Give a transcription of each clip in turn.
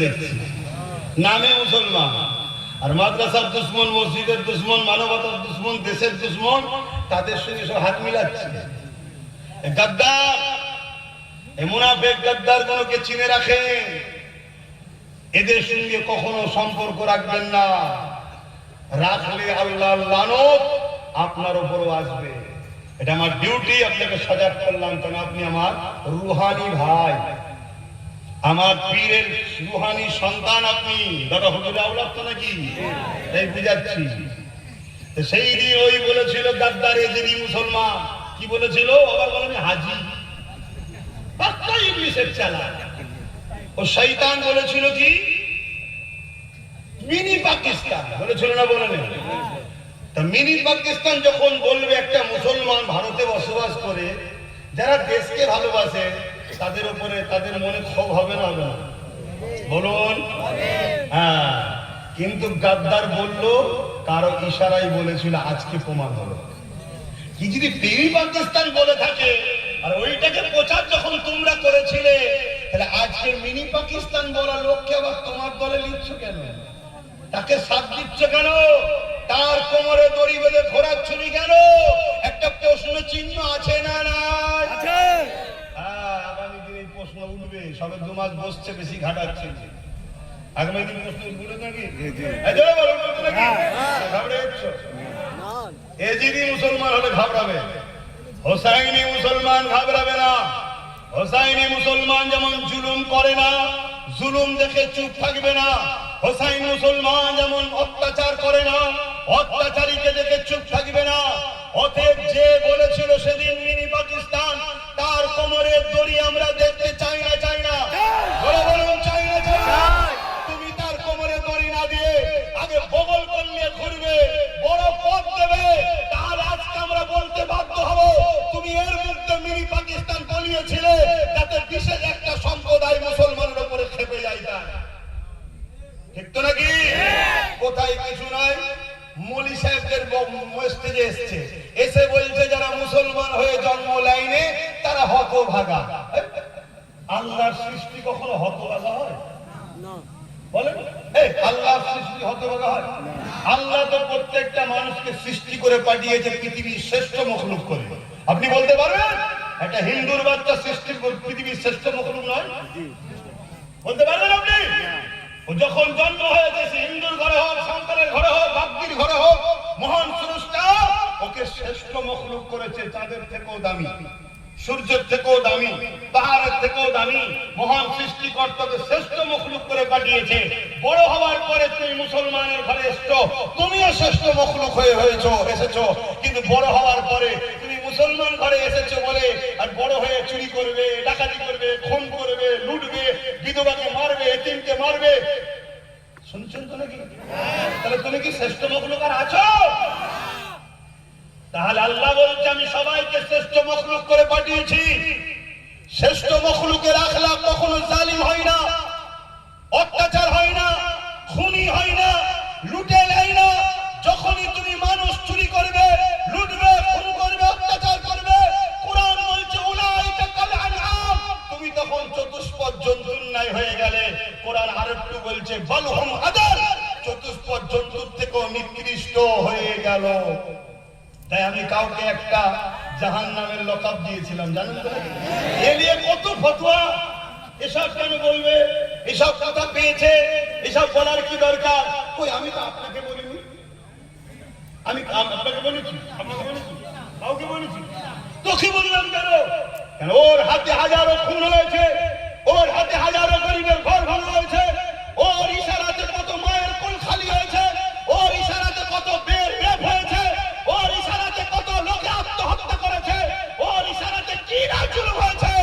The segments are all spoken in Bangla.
দেখছি, নামে মুসলমান আর মাদ্রাসার দুশ্মন, মসজিদের দুশ্মন, মানবতার দুশ্মন, দেশের দুশ্মন, তাদের সঙ্গে সব হাত মিলাচ্ছে। গাদ্দার, মুনাফিক গাদ্দার গুলোকে চিনে রাখেন, এদের সঙ্গে কখনো সম্পর্ক রাখবেন না। রাখলে আল্লাহর লানত আপনার উপরও আসবে। এটা আমার ডিউটি, আপনাকে সজাগ করলাম, কারণ আপনি আমার রুহানি ভাই, আমার পীরের রুহানি সন্তান। আপনি দাদা হুজুর আওলাদ তো নাকি, এই বুঝাচ্ছি। সেই দিন ওই বলেছিল গাদ্দার এজিদি মুসলমান, কি বলেছিল আবার বলেন হাজি, পাক্কা ইবলিসের চালা। ও শয়তান বলেছিল কি মিনি পাকিস্তান, বলেছিল না বলে নেই? তা মিনি পাকিস্তান যখন বলবে একটা মুসলমান ভারতে বসবাস করে, যারা দেশকে ভালোবাসে, তাদের উপরে তাদের মনে ক্ষোভ হবে না, হবে না? বলুন। হ্যাঁ, কিন্তু গাদ্দার বললো, কারো ইশারাই বলেছিল, আজকে প্রমাণ হলো। কি যদি মিনি পাকিস্তান বলে থাকে আর ওইটাকে প্রচার যখন তোমরা করেছিলে, তাহলে আজকে মিনি পাকিস্তান বলা লোককে আবার তোমার দলে নিচ্ছ কেন? তাকে সাথ দিচ্ছ কেন? তার কোমরে দড়ি বেঁধে ঘোরাচ্ছনি কেন? একটা প্রশ্ন চিহ্ন আছে না নাই? হ্যাঁ, আগামী দিন এই প্রশ্ন উঠবে। সবে 2 মাস বসছে, বেশি ঘাটাচ্ছে। আগামী দিন প্রশ্ন উঠবে নাকি? এজিদি মুসলমান হলে ঘাবড়াবে, হোসাইনি মুসলমান ঘাবড়াবে না। হোসাইনি মুসলমান যেমন জুলুম করে না, জুলুম দেখে চুপ থাকবে না। হোসাইন মুসলমান যেমন অত্যাচার করে না, অত্যাচারীকে দেখে চুপ থাকবে না। অতএব যে বলেছিল সেদিন মিনি পাকিস্তান, তার কোমরের দড়ি আমরা দেখতে চাই না, চাই না, বলুন চাই না, চাই না। তুমি তার কোমরে দড়ি না দিয়ে আগে বগল করলে ঘুরবে, বড় পথ দেবে, তাহলে আজকে আমরা বলতে বাধ্য হব তুমি এর মধ্যে মিনি পাকিস্তান বলিয়েছিলে, যাতে বিশেষ একটা সম্প্রদায় মুসলমানের উপরে খেপে যায়। ঠিক তো নাকি? কোথায় কিছু নয়, মৌলী সাহেবদের মসজিদে এসছে, এসে বলছে যারা মুসলমান হয়ে জন্ম লাইনে তারা হতভাগা। আল্লাহর সৃষ্টি কখনো হতভাগা হয়? বলেন, আল্লাহর সৃষ্টি হতভাগা হয়? আল্লাহ তো প্রত্যেকটা মানুষকে সৃষ্টি করে পাঠিয়েছে পৃথিবীর শ্রেষ্ঠ মখলুক করে। আপনি বলতে পারবেন একটা হিন্দুর বাচ্চা সৃষ্টি পৃথিবীর শ্রেষ্ঠ মখলুক নয়? বলতে পারবেন আপনি? ও যখন জন্ম হয়েছে, হিন্দুর ঘরে হোক, সন্তানের ঘরে হোক, বাগ্দির ঘরে হোক, মহান স্রষ্টা ওকে শ্রেষ্ঠ মখলুক করেছে। চাঁদের থেকেও দামি, সূর্যের থেকেও দামি, পাহাড়ের থেকেও দামি মহান সৃষ্টিকর্তাকে শ্রেষ্ঠ মখলুক করে পাঠিয়েছে। বড় হওয়ার পরে তুমি মুসলমানের ঘরে এসছো, তুমিও শ্রেষ্ঠ মখলুক হয়ে এসেছো। কিন্তু বড় হওয়ার পরে তুমি মুসলমান ঘরে এসেছো বলে আর বড় হয়ে চুরি করবে, ডাকাতি করবে, খুন করবে, লুটবে, বিধবাকে মারবে, এতিমকে মারবে। শুনছেন তো নাকি? তাহলে তুমি কি শ্রেষ্ঠ মখলুক আর আছো? তাহলে আল্লাহ বলছে আমি সবাইকে শ্রেষ্ঠ মখলুক করে পাঠিয়েছি। শ্রেষ্ঠ মখলুকের আখলাক কখনো জালিম হয় না, অত্যাচার হয় না, খুনি হয় না, লুটে নেয় না। যখনই তুমি মানুষ চুরি করবে, লুটবে, খুন করবে, অত্যাচার করবে, কোরআন বলছে উলাইকা কাল আনআম, তুমি তখন চতুষ্পদ জন্তুর ন্যায় হয়ে গেলে। কোরআন আরেকটু বলছে বালহুম আদাল, চতুষ্পদ জন্তুর থেকেও নিকৃষ্ট হয়ে গেল। তাই আমি কাউকে একটা জাহান্নামের লকাব দিয়েছিলাম, জানেন তো? এ নিয়ে কত ফতোয়া, এসব কেন বলবে, এসব কথা পেয়েছে, এসব বলার কি দরকার? কই আমি তো আপনাকে বলিনি, আমি আপনাকে বলেছি, আপনাকে বলেছি, কাউকে বলেছি? তোকে বললাম কেন? কেন ওর হাতে হাজারো খুন হয়েছে, ওর হাতে হাজারো গরিবের ঘর ভাঙা হয়েছে, ওর ইশারাতে কত মায়ের কোল খালি হয়েছে, ওর ইশারাতে কত বের রেপ হয়েছে, ওর ইশারাতে কত লোকে আত্মহত্যা করেছে, ওর ইশারাতে কি না জুলুম হয়েছে।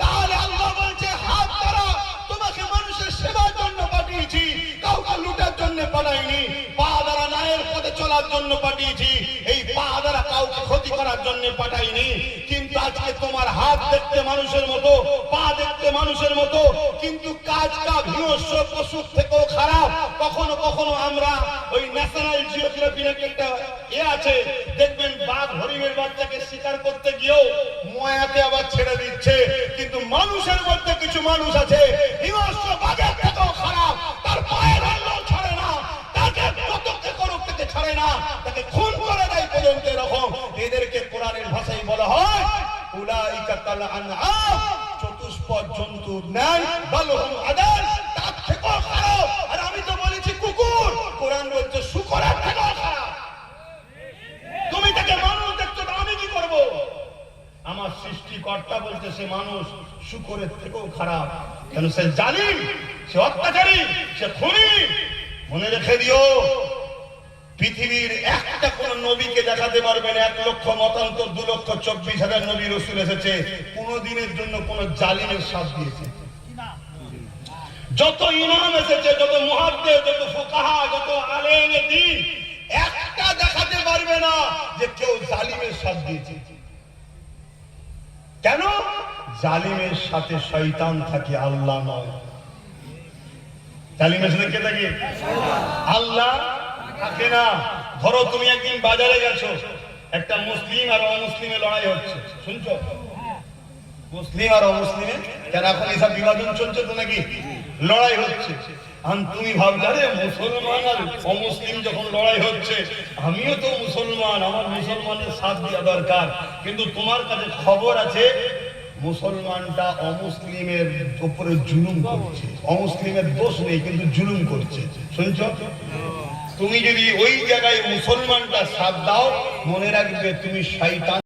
তাহলে আল্লাহ বলছে হাত দ্বারা তোমাকে মানুষের সেবার জন্য পাঠিয়েছি, কাউকে লুটার জন্য পাঠাইনি। পা দ্বারা ন্যায়ের পথে চলার জন্য পাঠিয়েছি, এই পা দ্বারা কাউকে ক্ষতি করার জন্য পাঠাইনি। কিন্তু আজকে তোমার হাত দেখতে মানুষের মতো, পা দেখতে মানুষের মতো, কিন্তু কাজটা হিংস্র পশুর থেকেও খারাপ। কখনো কখনো আমরা ওই ন্যাশনাল জিওগ্রাফি নাকি একটা আছে, দেখবেন বাঘ হরিণের বাচ্চাকে শিকার করতে গিয়েও ময়াতে আবার ছেড়ে দিচ্ছে। কিন্তু মানুষের মধ্যে কিছু মানুষ আছে হিংস্র বাঘের থেকেও খারাপ। পর্যন্ত এরকম, এদেরকে কোরআনের ভাষায় বলা হয় উলাইকা কাল আনআম, চতুষ্পদ জন্তুর ন্যায়, বাল হুম আদাল, তার থেকেও খারাপ। আর আমি তো বলেছি কুকুর, কোরআন বলছে শুকরের থেকেও খারাপ। তুমি তাকে মানুষ দেখছো, আমি কি করব? আমার সৃষ্টিকর্তা বলছে সে মানুষ শুকরের থেকেও খারাপ। কেন? সে জালিম, সে অত্যাচারী, সে খুনি। মনে রেখে দিও, পৃথিবীর একটা কোন নবীকে দেখাতে পারবেন 1 লক্ষ মতান্তর 2,24,000 নবী রাসূল এসেছে, কোন দিনের জন্য কোন জালিমের সাথ দিয়েছে? যত ইমাম এসেছে, যত মুহাদ্দিস, যত ফুকাহা, যত আলেম দ্বীন, একটা দেখাতে পারবে না যে কেউ জালিমের সাথ দিয়েছে। কেন? জালিমের সাথে শয়তান থাকে, আল্লাহ নয়। জালিমের সাথে কে থাকে? আল্লাহ থাকে না। ধরো তুমি একদিন বাজারে গেছো, একটা মুসলিম আর অমুসলিমে লড়াই হচ্ছে, শুনছো? মুসলিম আর অমুসলিমে, কেন এখন এসব বিভাজন চলছে তো নাকি? লড়াই হচ্ছে। আর তুমি ভাবলে রে মুসলমান আর অমুসলিম যখন লড়াই হচ্ছে, আমিও তো মুসলমান, আমার মুসলমানের সাথ দেওয়া দরকার। কিন্তু তোমার কাছে খবর আছে মুসলমানটা অমুসলিমের উপরে জুলুম করছে। অমুসলিমের দোষ নেই, কিন্তু জুলুম করছে, শুনছো? তুমি যদি ওই জায়গায় মুসলমানটা সাথ দাও, মনে রাখবে তুমি শয়তান।